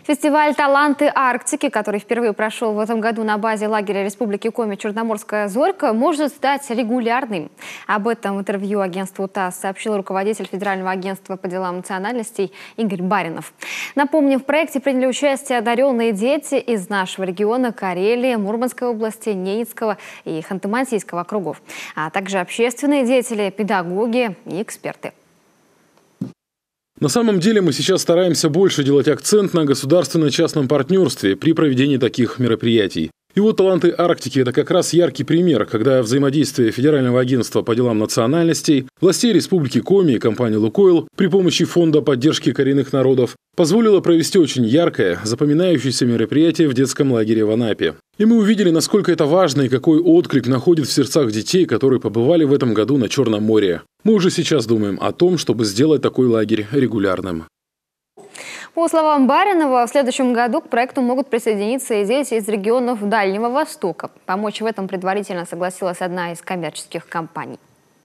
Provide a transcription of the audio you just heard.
Фестиваль «Таланты Арктики», который впервые прошел в этом году на базе лагеря Республики Коми «Черноморская зорька», может стать регулярным. Об этом в интервью агентству ТАСС сообщил руководитель Федерального агентства по делам национальностей Игорь Баринов. Напомним, в проекте приняли участие одаренные дети из нашего региона Карелии, Мурманской области, Ненецкого и Ханты-Мансийского округов, а также общественные деятели, педагоги и эксперты. На самом деле мы сейчас стараемся больше делать акцент на государственно-частном партнерстве при проведении таких мероприятий. И вот «Таланты Арктики» – это как раз яркий пример, когда взаимодействие Федерального агентства по делам национальностей, властей Республики Коми и компании «Лукойл» при помощи Фонда поддержки коренных народов позволило провести очень яркое, запоминающееся мероприятие в детском лагере в Анапе. И мы увидели, насколько это важно и какой отклик находит в сердцах детей, которые побывали в этом году на Черном море. Мы уже сейчас думаем о том, чтобы сделать такой лагерь регулярным. По словам Баринова, в следующем году к проекту могут присоединиться и дети из регионов Дальнего Востока. Помочь в этом предварительно согласилась одна из коммерческих компаний.